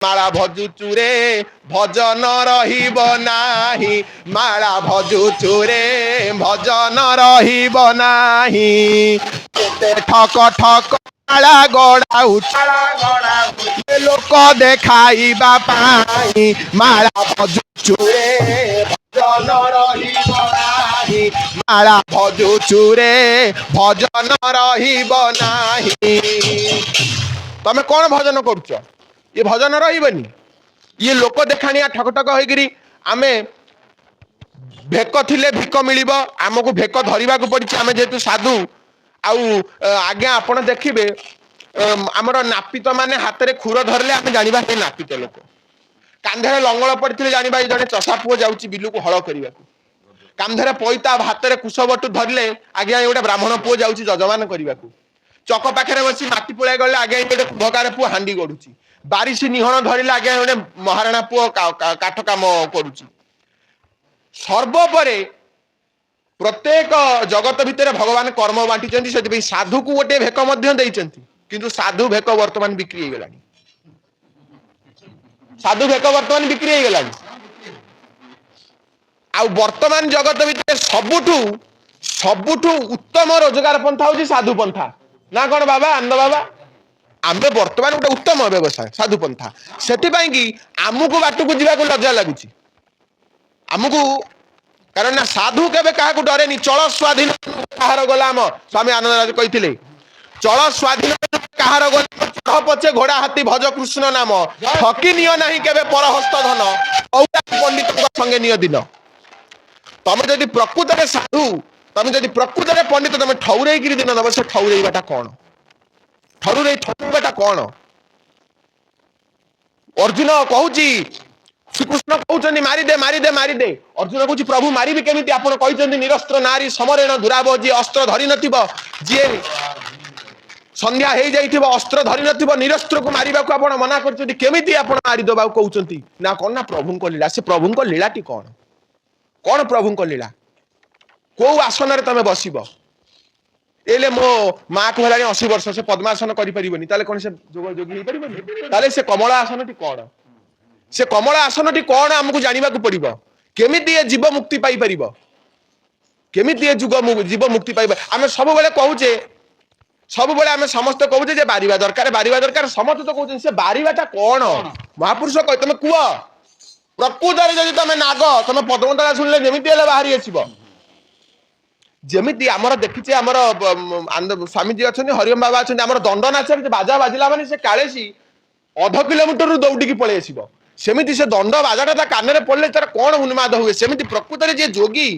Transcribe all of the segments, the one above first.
माला भजुचु रे भजन रहिब नाही माला भजुचु रे भजन रहिब नाही केते ठक ठक माला गड़ाऊ लोक देखाइबा पाई माला भजुचु रे भजन रहिब नाही माला भजुचु रे भजन रहिब नाही तमे कौन भजन करुच ये भजन रही ये लोक देखाणिया ठक ठक होगी आमे भेक थिले भिक मिलिब आमको भेक धरिबा को पड़ी आमे जेतु साधु आउ आज्ञा आपण देखिबे आमर नापित माने हाथ रे खुर धरले आमे जानिबा हे नापित लोक कांधरे लंगल पड़िथिले जानिबा जने चषा पुओ जाउची बिलु को हळ करिबा कांधरे पइता हाथ रे कुशबटु धरले आज्ञा एटा ब्राह्मण पुओ जाउची जजमान करिबा चक पाखे बसी माटी पुळाई गले आगे गोटे कुभकार पुओ हांडी गड़ुची बारिशी निहण धरले आगे गोटे महाराणा पुओ काठ काम करुची सर्वोपरि प्रत्येक जगत भितर भगवान कर्म बांटी से साधु को गोटे भेक किंतु साधु भेक वर्तमान बिक्री हो गलानी साधु भेक वर्तमान बिक्री हो गलानी आउ वर्तमान जगत भितर सबुठू उत्तम रोजगार पंथा होची साधु पंथा ना कौन बाबा आनंद बाबा आमे वर्तमान गोटे उत्तम व्यवसाय साधु पंथा से आमको बाटू को जीवा लज्जा लगुच आमको कारण ना साधु केबे क्या डरे चल स्वाधीन कहार गलाम स्वामी आनंदराज कही चल स्वाधीन कहार गलाम चढ़ पचे घोड़ा हाथी भज कृष्ण नाम ठकी नियो नहीं केबे परहस्त धन पंडित संगे नियो दिन तमे जदि प्रकृत में साधु तमे जदि प्रकृत में पंडित तमे ठौरे दिन दब से ठौरेबाटा कौन ठौरेबाटा कौन अर्जुन कहूची श्रीकृष्ण कहते मारिदे मारिदे मारिदे अर्जुन कहूँ प्रभु मारिबी केमिति आपण कहते निरस्त्र नारी समरेण दुराव जी अस्त्र धरी नथिबो जी संध्या हो जाइथिबो अस्त्र धरी नथिबो निरस्त्र को मारिबा को आपण मना करछथि केमिति आपण मारिदबा कहउछथि ना कोन ना प्रभु को लीला से प्रभु को लीलाटी कौन प्रभु को लीला को आसन रे तमे बसिबो एले मो माँ को हलानी 80 वर्ष से पद्मासन करि परिबनी ताले कोन से जोगी हो परिबनी ताले से कमला आसनटी कौन से कमला आसनटी कौन आमको जानिबा को पड़िबो केमिति ए जीव मुक्ति पाई परिबो केमिति ए जीव मुक्ति पाई आमे सब बेले कहूचे सब बेले आमे समस्त कहूचे जे बारिबा दरकार समस्त तो कहउछन से बारिबाटा कौन महापुरुष कह तमे कुआ प्रकृतर जदि तमे नाग तमे पद्मतला सुनले जेमिति हेले बाहरी आछिबो जेमिति आमर देखिचे आमर स्वामीजी अछन हरिओम बाबा अछन आमर दंड नाच बाजा बाजिला माने से कालेसी 0.5 किलोमीटर रु दौड़ी पळै आछिबो सेमिति से दंड बाजाटा कान पड़े तार कौन उन्माद हुए सेमिति प्रकृत जे जोगी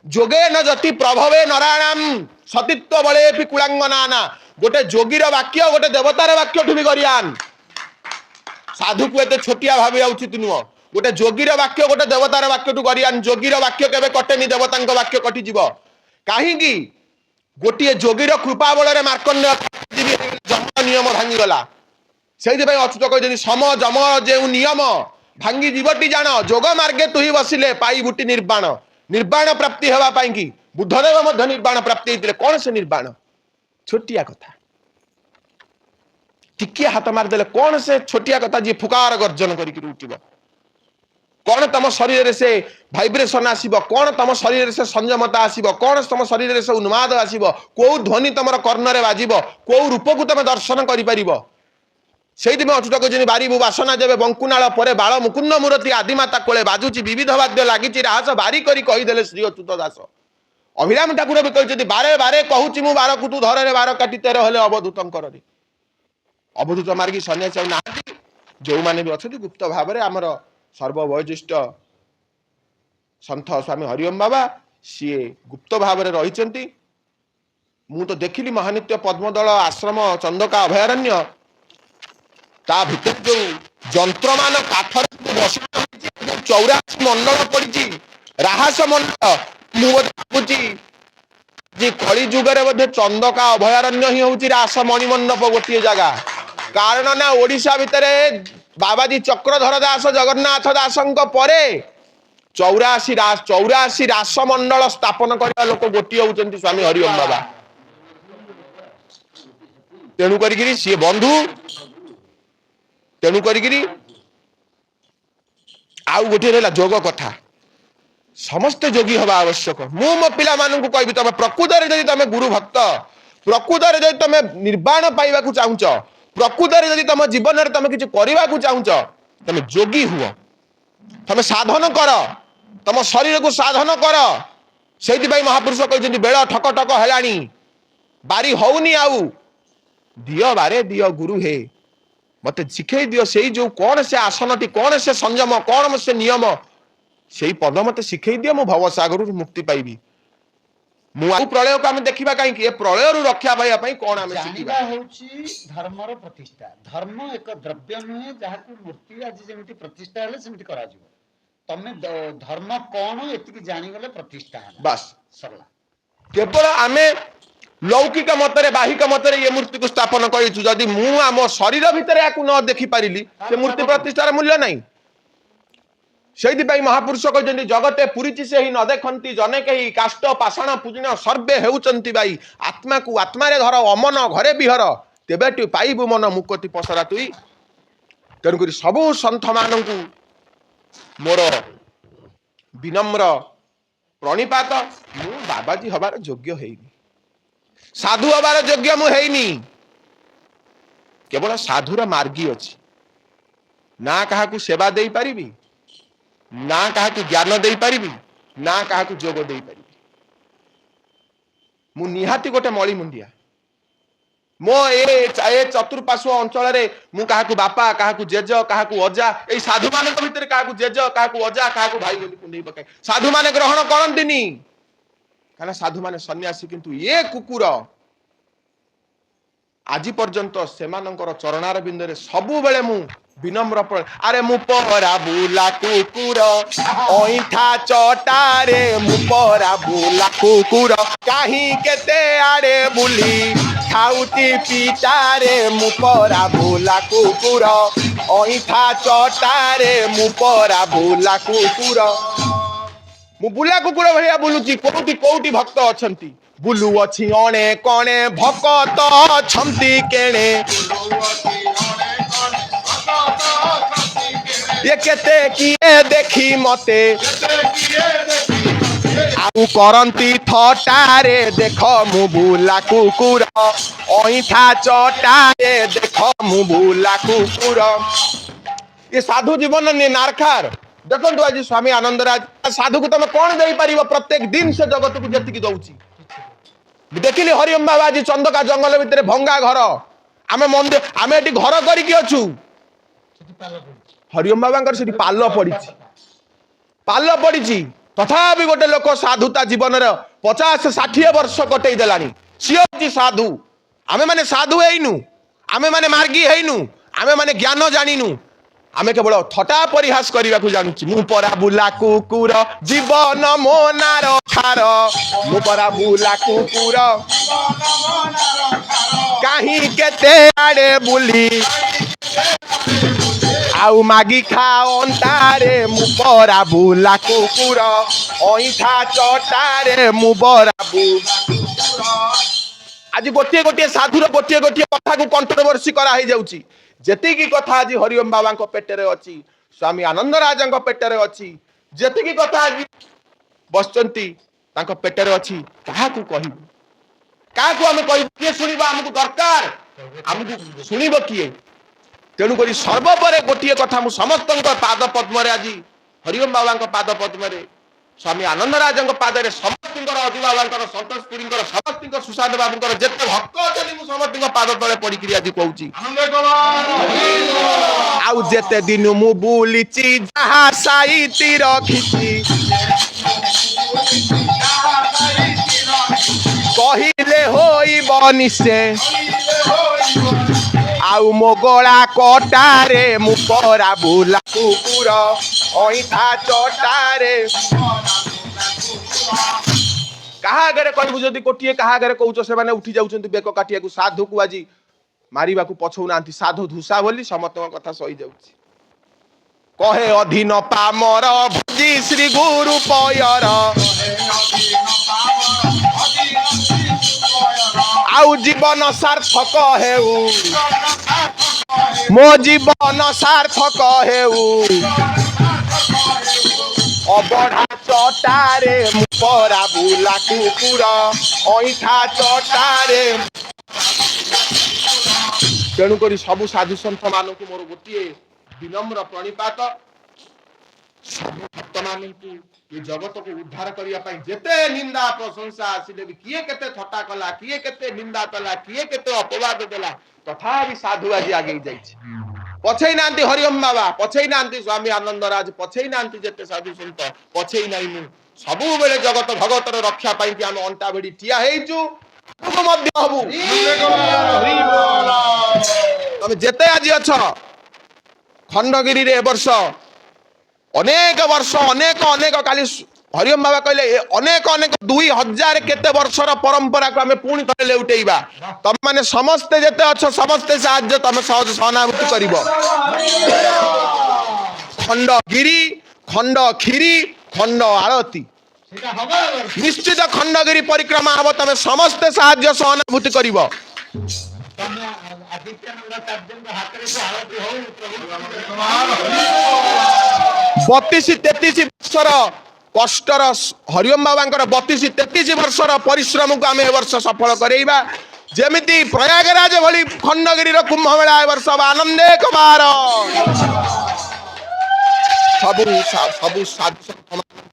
जोगे न जति प्रभवे नराणाम सतीत्व बले कुलांगना गोटे जोगीर वाक्य गोटे देवतार वाक्य ठू भी गरियान साधु को एते छोटिया भाबी उचित नुह गोटे जोगीर वाक्य गोटे देवतार वाक्य ठू गरियान जोगीर वाक्य केबे कटेनी देवतांक वाक्य कटि जीव काहींकी गोटे जोगीर कृपा बल मार्कंड जम नियम भांगी गला से अच्युत कहते सम जम जो नियम भांगी जीवटी जान जोग मार्गे तुही बसिले पाई बुटी निर्वाण निर्वाण प्राप्ति होगापाई कि बुद्धदेव निर्वाण प्राप्ति होते कौन से निर्वाण छोटिया कथा टिके हाथ मारिदे कौन से छोटिया कथा जी फुकार गर्जन कर कौन तम शरीर से भाइब्रेशन आसीबो कौन तम शरीर से संयमता आसीबो कौन तम शरीर से उन्माद आसीबो को ध्वनि तमर कर्ण रे बाजिबो को रूप को तमे दर्शन करि परिबो से अच्युत कहते बारिबु बासना जब बंकुनाल पर बाल मुकुंद मूर्ति आदिमाता कोले बाजुची विविध वाद्य लगी राहस बारी करी कहीदेले श्री अच्युत दास अभिराम ठाकुर भी कहते बारे बारे कहूँ मु बार कुतु धरे बार काटी 13 हेले अवधूत अवधूत मार्गी सन्यासी ना जो मैंने भी अच्छा गुप्त भाव में आमर सर्ववयोज्येष्ठ सन्थ स्वामी हरिओम बाबा सी गुप्त भाव में रही मु तो देखिली महानित्य पद्मदल आश्रम चंदका अभयारण्य ता भीतर जो जंत्र मान काठर 84 मंडल पड़ी राहस मंडल मुझे कली जुगे बोधे चंदका अभयारण्य ही हूँ रास मणिमंडप गोटे जगह कारण ना ओडिशा भितर बाबाजी चक्रधर दास जगन्नाथ दास परे 84 रास मंडल स्थापन करने लोक गोटे होती स्वामी हरिओम बाबा तेणु करी सी बंधु तेणु करी आउ गोटे रहा जोग कथा समस्ते जोगी हवा आवश्यक मु मो पिला मानू कहबी तुम प्रकृत जदि तुम गुरु भक्त प्रकृत जदि तुम निर्वाण पाइबा चाहूच प्रकृत जदि तुम जीवन में तुम किसी करने को चाहूच तुम जोगी हुआ तुम साधन कर तुम शरीर को साधन कर से महापुरुष कहते बेल ठक ठक है बारी होनी आउ दियो बारे दियो गुरु हे मत शिखे दियो से जो कौन से आसनटी कौन से संयम कौन से नियम से पद मत शिखे दियो मु भवसागर मुक्ति पाइबी मु प्रलय को आम देखा कहीं प्रलय रक्षा पाइबा कौन आम शिखा धर्मर प्रतिष्ठा धर्म एक द्रव्य नुहे जहाँ मूर्ति आज जमी प्रतिष्ठा है सेमती करा तमें धर्म कौन ये जानीगले प्रतिष्ठा है बस सरला केवल आमे लौकिक मतरे बाहिक मतरे ये मूर्ति को स्थापन करिछु जदि मु आम शरीर भितर याकू न देखि पारिली से मूर्ति प्रतिष्ठार मूल्य नहीं से महापुरुष कहते जगते पुरीची से ही न देखती जने कही काष्ट पाषाण पूजन सर्वे हेउचंती बाई आत्मा को आत्मा रे धर अमन घरे बिहर तेबे तु पाइबु मन मुक्ति पसरा तुई तेणुक सबू सन्थ मानू मोर विनम्र प्रणिपात मु बाबाजी हबार योग्य हेइनी साधु हबार योग्य मु हेइनी केवल साधुर मार्गी अछि ना काहाकू सेवा देई परिबी ना काहाकू ज्ञान देई परिबी ना काहाकू जोग देई परिबी मु निहाती गोटे मळी मुंडिया मो ए चतुर्पार्श्व अंचल रे मु काहाकू बापा काहाकू जेज काहाकू अजा ए साधु मानक भितर काहाकू जेज काहाकू अजा काहाकू भाई बोली कुंडई पकाय साधु माने ग्रहण करंतिनी काना साधु माने सन्यासी किंतु ये कुकुर आज पर्यंत सेमानंकर चरणार बिंदरे सबु बेले मु विनम्र अरे मु परा बुला कुकुर ओइठा चटारे मु परा बुला कुकुर काहे केते आड़े बुली खाउती पीटारे मु परा बुला कुकुर ओइठा चटारे मु परा बुला कुकुर मु बुला कुकुर भलिया बुलुची कोउटी कोउटी भक्त अछंती बुलु अछि अणे कणे भक्त अछंती केणे ये केते किए देखी मते आउ करंती थटारे देख मु बुला कुकुर ओइठा चटारे देख मु बुला कुकुर ये साधु जीवन ने नारखार देखो आज स्वामी आनंदराज साधु को तुम कौन दे पार प्रत्येक दिन से जगत को जी दौची देखिली हरिओम बाबा आज चंदका जंगल भितर भंगा घर आमे मंदिर आमे एटी घर करिकी अछु हरिओम बाबा से पाल पड़ी तथापि गोटे लोक साधुता जीवन 50-60 वर्ष कटई देलानी सी हूँ साधु आमे माने साधु हेइनु आमे माने मार्गी हेइनु आमे माने ज्ञान जानिनु आमे केवल थटा परिहास करने को जानूची मु परा बुला कुकुर जीवन मो नार खार मु परा बुला कुकुर काहे केते आड़े बुली आउ मागी खाओ अंतारे मु परा बुला कुकुर ओइठा चटारे मु बरा बुला आज गोटे गोटे साधुर गोटे गोटे कथा को कंट्रोवर्सी करा ही जाउची जेतिकी कथा आज हरिओम बाबा पेटरे अच्छी स्वामी आनंद राजा पेटरे अच्छी जेतिकी कथा आज बसचंती तांको पेटरे अच्छी काहाकू कहबू काहाकू आमे कहबू किए सुनिबा हमकु दरकार हमकु सुनिबो किए तेणु करी सर्वपरे गोटिए कथा मु समस्तक पाद पद्म रे आज हरिओम बाबा पाद पद्म रे स्वामी आनंद राजा पादरे समस्त अजी बाबा सतोषपुरी समस्त सुशांत बाबू जिते भक्त अच्छे समस्त पाद तले पड़ी आज कहूँ आउ जेते दिन मु बुलीची जहा साइती रखी कहिले होइब निश्चे आउ मो गला कटारे मु परा बुला कुकुर ओइठा चटारे कहा आगे कहबू जदि कोटिए कहा आगे कहूच से माने उठी जाउछन्ति बेक काटिया को साधु को आज मारिबा को पछौ नांती साधु धुसा बोली समस्त कथा सही जाउछि कहे अधीन पामर भजी श्री गुरु पयर आउ जीवन सार्थक हेउ मो जीवन सार्थक हेउ ଅବଢା ଚଟାରେ ମୁପରା ବୁଲା କୁକୁର ଅଇଁଠା ଚଟାରେ। ତେଣୁକରି ସବୁ ସାଧୁ ସନ୍ଥ ମାନଙ୍କୁ ମୋର ଗୋଟିଏ ବିନମ୍ର ପ୍ରଣିପାତ, ସବୁ ଭକ୍ତମାନଙ୍କୁ ଏ ଜଗତକୁ ଉଦ୍ଧାର କରିବା ପାଇଁ ଯେତେ ନିନ୍ଦା ପ୍ରଶଂସା ଆସିଲେ ବି, କିଏ କେତେ ଥଟ୍ଟା କଲା, କିଏ କେତେ ନିନ୍ଦା କଲା, କିଏ କେତେ ଅପବାଦ ଦେଲା, ତଥାପି ସାଧୁ ଆଜି ଆଗେଇ ଯାଇଛି। ପଛେଇ ନାହାନ୍ତି ହରିଓମ ବାବା, ପଛେଇ ନାହାନ୍ତି ସ୍ୱାମୀ ଆନନ୍ଦରାଜ, ପଛେଇ ନାହାନ୍ତି ଯେତେ ସାଧୁ ସନ୍ଥ, ପଛେଇ ନାହିଁ ମୁଁ। ସବୁବେଳେ ଜଗତ ଭଗତର ରକ୍ଷା ପାଇଁ ଆମେ ଅଣ୍ଟା ଭିଡ଼ି ଠିଆ ହେଇଛୁ, ମଧ୍ୟ ହବୁ। ତମେ ଯେତେ ଆଜି ଅଛ ଖଣ୍ଡଗିରିରେ ଏ ବର୍ଷ ଅନେକ ବର୍ଷ ଅନେକ କାଲି ହରିଓମ ବାବା କହିଲେ ଅନେକ 2000 କେତେ ବର୍ଷର ପରମ୍ପରାକୁ ଆମେ ପୁଣି ଥରେ ଲେଉଟେଇବା। ତମେ ମାନେ ସମସ୍ତେ ଯେତେ ଅଛ ସମସ୍ତେ ସାହାଯ୍ୟ ତମେ ସହଜ ସହାନୁଭୂତି କରିବ। ଖଣ୍ଡଗିରି, ଖଣ୍ଡ କ୍ଷୀରି, ଖଣ୍ଡ ଆଳତି ନିଶ୍ଚିତ ଖଣ୍ଡଗିରି ପରିକ୍ରମା ହବ। ତମେ ସମସ୍ତେ ସାହାଯ୍ୟ ସହାନୁଭୂତି କରିବ। 32-33 ବର୍ଷର କଷ୍ଟର ହରିଓମ ବାବାଙ୍କର 32-33 ବର୍ଷର ପରିଶ୍ରମକୁ ଆମେ ଏ ବର୍ଷ ସଫଳ କରେଇବା। ଯେମିତି ପ୍ରୟାଗରାଜ ଭଳି ଖଣ୍ଡଗିରିର କୁମ୍ଭମେଳା ଏ ବର୍ଷ ଆନନ୍ଦେ କୁମାର। ସବୁ ସାଧୁ ସନ୍ଥ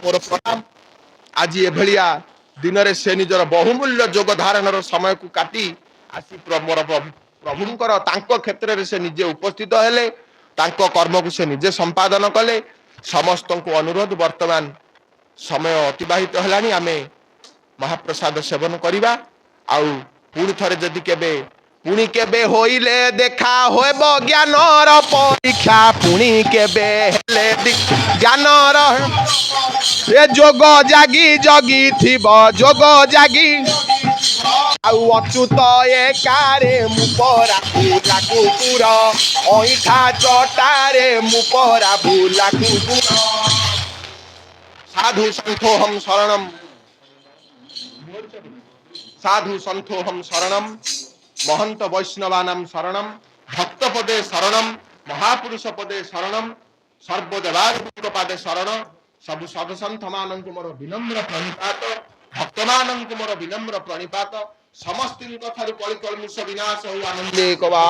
ମୋର ପ୍ରଣାମ। ଆଜି ଏଭଳିଆ ଦିନରେ ସେ ନିଜର ବହୁମୂଲ୍ୟ ଯୋଗ ଧାରଣର ସମୟକୁ କାଟି ଆସି ମୋର ପ୍ରଭୁଙ୍କର ତାଙ୍କ କ୍ଷେତ୍ରରେ ସେ ନିଜେ ଉପସ୍ଥିତ ହେଲେ, ତାଙ୍କ କର୍ମକୁ ସେ ନିଜେ ସମ୍ପାଦନ କଲେ। ସମସ୍ତଙ୍କୁ ଅନୁରୋଧ, ବର୍ତ୍ତମାନ ସମୟ ଅତିବାହିତ ହେଲାଣି, ଆମେ ମହାପ୍ରସାଦ ସେବନ କରିବା। ଆଉ ପୁଣି ଥରେ ଯଦି ପୁଣି କେବେ ହୋଇଲେ ଦେଖା ହେବ ଜ୍ଞାନର ପରୀକ୍ଷା, ପୁଣି କେବେ ହେଲେ ଜ୍ଞାନର ଏ ଯୋଗ ଜାଗି ଜଗିଥିବ, ଯୋଗ ଜାଗି ଆଉ ଅଚ୍ୟୁତ ଏକାରେ ମୁପରା ବୁଲା କୁକୁର ଅଇଁଠା ଚଟାରେ ମୁପରା ବୁଲା କୁକୁର। ସାଧୁ ସନ୍ଥୋହମ୍ ଶରଣମ୍, ସାଧୁ ସନ୍ଥୋହମ୍ ଶରଣମ୍, ମହନ୍ତ ବୈଷ୍ଣବାନାಂ ଶରଣମ୍, ଭକ୍ତ ପଦେ ଶରଣମ୍, ମହାପୁରୁଷ ପଦେ ଶରଣମ୍, ସର୍ବଦେବାଙ୍କ ପାଦେ ଶରଣ। ସବୁ ସାଧୁସନ୍ଥ ମାନଙ୍କୁ ମୋର ବିନମ୍ର ପ୍ରଣିପାତ, ଭକ୍ତମାନଙ୍କୁ ମୋର ବିନମ୍ର ପ୍ରଣିପାତ। ସମସ୍ତଙ୍କ ଠାରୁ କଳି କଳମୁଷ ବିନାଶ ହଉ ଆନନ୍ଦେ କବା।